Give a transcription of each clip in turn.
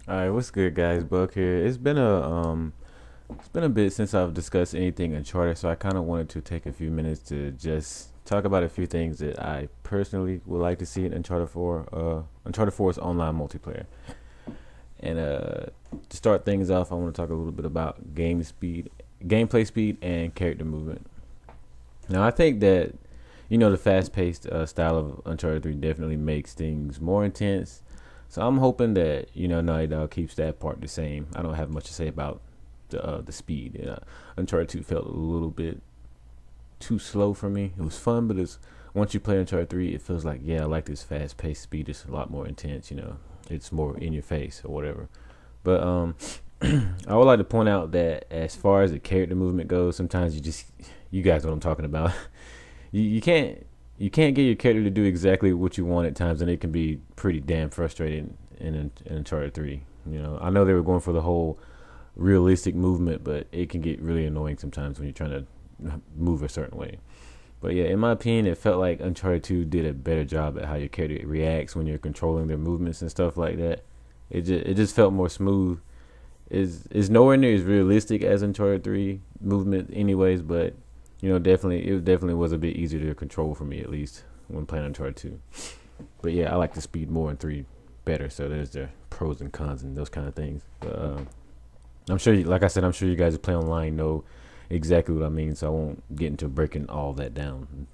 All right, what's good, guys? Buck here. It's been a bit since I've discussed anything Uncharted, so I kind of wanted to take a few minutes to just talk about a few things that I personally would like to see in Uncharted 4. Uncharted 4's online multiplayer, and to start things off, I want to talk a little bit about gameplay speed, and character movement. Now, I think that the fast-paced style of Uncharted 3 definitely makes things more intense. So I'm hoping that Naughty Dog keeps that part the same. I don't have much to say about the speed. Uncharted 2 felt a little bit too slow for me. It was fun, but once you play Uncharted 3, it feels like, yeah, I like this fast-paced speed. It's a lot more intense. It's more in your face or whatever. But I would like to point out that as far as the character movement goes, sometimes you guys know what I'm talking about. You can't get your character to do exactly what you want at times, and it can be pretty damn frustrating in Uncharted 3. I know they were going for the whole realistic movement, but it can get really annoying sometimes when you're trying to move a certain way. But yeah, in my opinion, it felt like Uncharted 2 did a better job at how your character reacts when you're controlling their movements and stuff like that. It just felt more smooth. Is nowhere near as realistic as Uncharted 3 movement, anyways, but it definitely was a bit easier to control for me, at least when playing Uncharted 2. But yeah, I like the speed more in 3 better. So there's the pros and cons and those kind of things. But I'm sure, like I said, I'm sure you guys who play online know exactly what I mean. So I won't get into breaking all that down.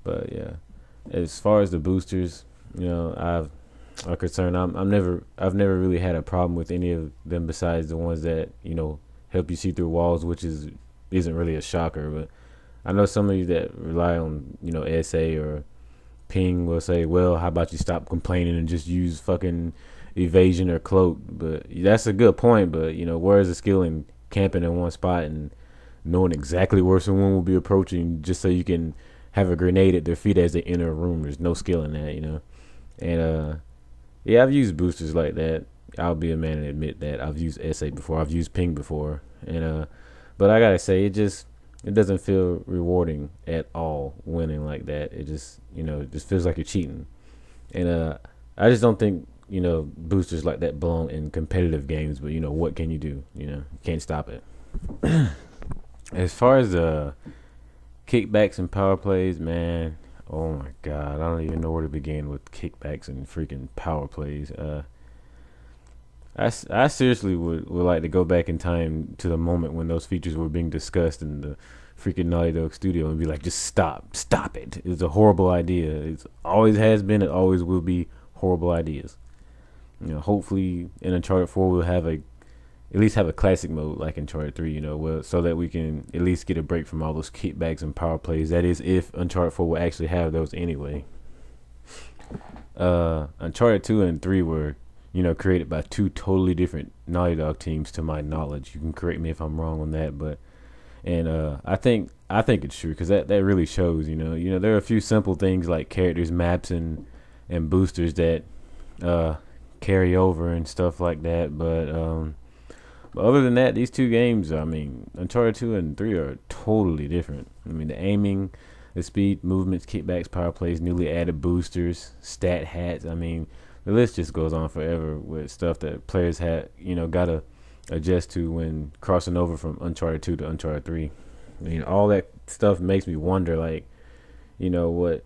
But yeah, as far as the boosters, are concerned, I've never really had a problem with any of them besides the ones that help you see through walls, which isn't really a shocker. But I know some of you that rely on SA or ping will say, well, how about you stop complaining and just use fucking evasion or cloak? But that's a good point. But where's the skill in camping in one spot and knowing exactly where someone will be approaching just so you can have a grenade at their feet as they enter a room? There's no skill in that. And yeah, I've used boosters like that. I'll be a man and admit that I've used SA before. I've used ping before. And but I gotta say, it doesn't feel rewarding at all winning like that. It just feels like you're cheating. And I just don't think boosters like that belong in competitive games. But what can you do? You can't stop it. As far as kickbacks and power plays, man, oh my god, I don't even know where to begin with kickbacks and freaking power plays. I seriously would like to go back in time to the moment when those features were being discussed in the freaking Naughty Dog studio and be like, just stop it. It's a horrible idea. It always has been, it always will be horrible ideas. Hopefully in Uncharted 4 we'll at least have a classic mode like Uncharted 3, so that we can at least get a break from all those kickbacks and power plays. That is, if Uncharted 4 will actually have those anyway. Uncharted 2 and 3 were created by two totally different Naughty Dog teams, to my knowledge. You can correct me if I'm wrong on that, but I think it's true, because that really shows. There are a few simple things like characters, maps, and boosters that carry over and stuff like that, but other than that, these two games, I mean, Uncharted 2 and 3 are totally different. I mean, the aiming, the speed, movements, kickbacks, power plays, newly added boosters, stat hats. I mean, the list just goes on forever with stuff that players had, gotta adjust to when crossing over from Uncharted 2 to Uncharted 3. I mean, all that stuff makes me wonder, like, what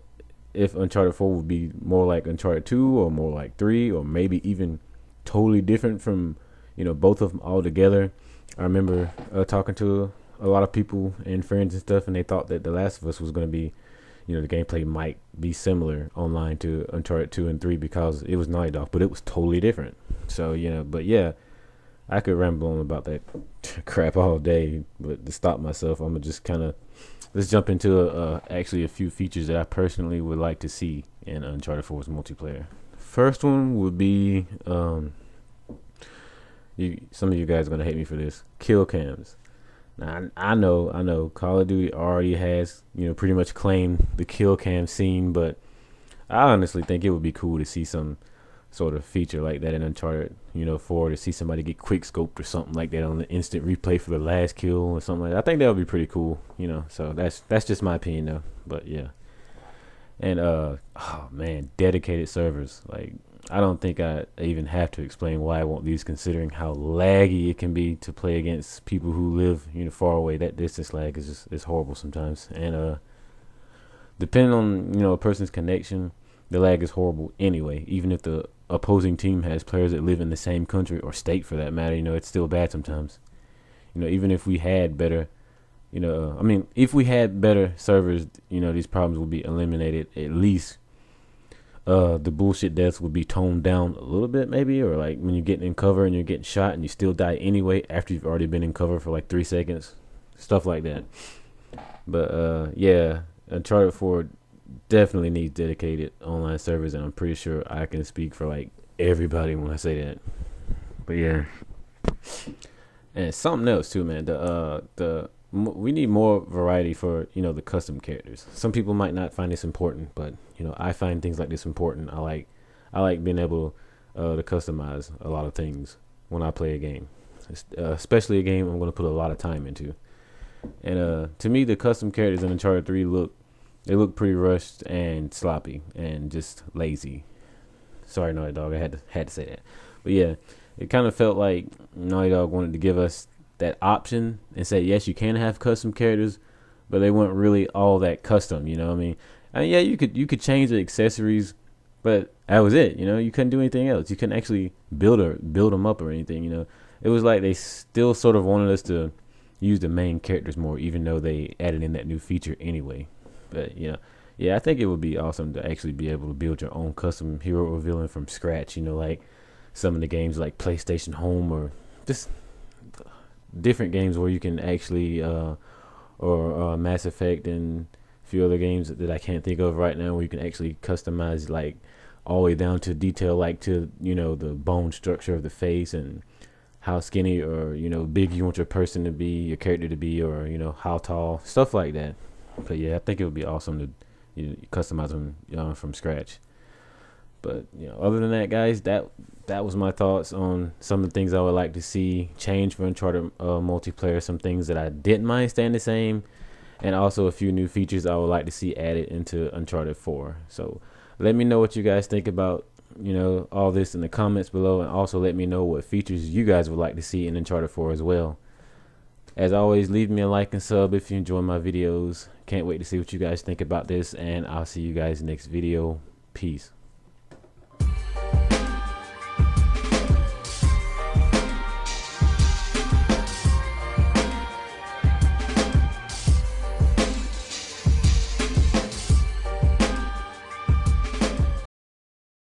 if Uncharted 4 would be more like Uncharted 2 or more like 3, or maybe even totally different from, both of them all together. I remember talking to a lot of people and friends and stuff, and they thought that The Last of Us was going to be, the gameplay might be similar online to Uncharted 2 and 3 because it was Naughty Dog, but it was totally different. So, but yeah, I could ramble on about that crap all day, but to stop myself, I'm going to just let's jump into actually a few features that I personally would like to see in Uncharted 4's multiplayer. First one would be, some of you guys are going to hate me for this, kill cams. Now, I know Call of Duty already has, pretty much claimed the kill cam scene, but I honestly think it would be cool to see some sort of feature like that in Uncharted, 4, to see somebody get quick scoped or something like that on the instant replay for the last kill or something like that. I think that would be pretty cool, So that's just my opinion though. But yeah. And oh man, dedicated servers. Like, I don't think I even have to explain why I want these, considering how laggy it can be to play against people who live, far away. That distance lag is horrible sometimes. And depending on, a person's connection, the lag is horrible anyway. Even if the opposing team has players that live in the same country or state for that matter, it's still bad sometimes. Even if we had better, if we had better servers, these problems would be eliminated. At least the bullshit deaths would be toned down a little bit, maybe, or like when you're getting in cover and you're getting shot and you still die anyway after you've already been in cover for like 3 seconds, stuff like that. But yeah, Uncharted 4 definitely needs dedicated online servers, and I'm pretty sure I can speak for like everybody when I say that. But yeah, and something else too, man. We need more variety for the custom characters. Some people might not find this important, but I find things like this important. I like being able to customize a lot of things when I play a game, especially a game I'm going to put a lot of time into. And to me, the custom characters in Uncharted 3 look pretty rushed and sloppy and just lazy. Sorry, Naughty Dog, I had to say that. But yeah, it kind of felt like Naughty Dog wanted to give us that option and say, yes, you can have custom characters, but they weren't really all that custom. I mean, yeah, you could change the accessories, but that was it. You couldn't do anything else. You couldn't actually build them up or anything. It was like they still sort of wanted us to use the main characters more, even though they added in that new feature anyway. But yeah, I think it would be awesome to actually be able to build your own custom hero or villain from scratch. Like some of the games like PlayStation Home, or just different games where you can actually or Mass Effect and a few other games that I can't think of right now, where you can actually customize like all the way down to detail, like to the bone structure of the face and how skinny or big you want your character to be, or how tall, stuff like that. But yeah, I think it would be awesome to customize them from scratch. But other than that, guys, that was my thoughts on some of the things I would like to see change for Uncharted multiplayer. Some things that I didn't mind staying the same, and also a few new features I would like to see added into Uncharted 4. So let me know what you guys think about all this in the comments below, and also let me know what features you guys would like to see in Uncharted 4 as well. As always, leave me a like and sub if you enjoy my videos. Can't wait to see what you guys think about this, and I'll see you guys next video. Peace.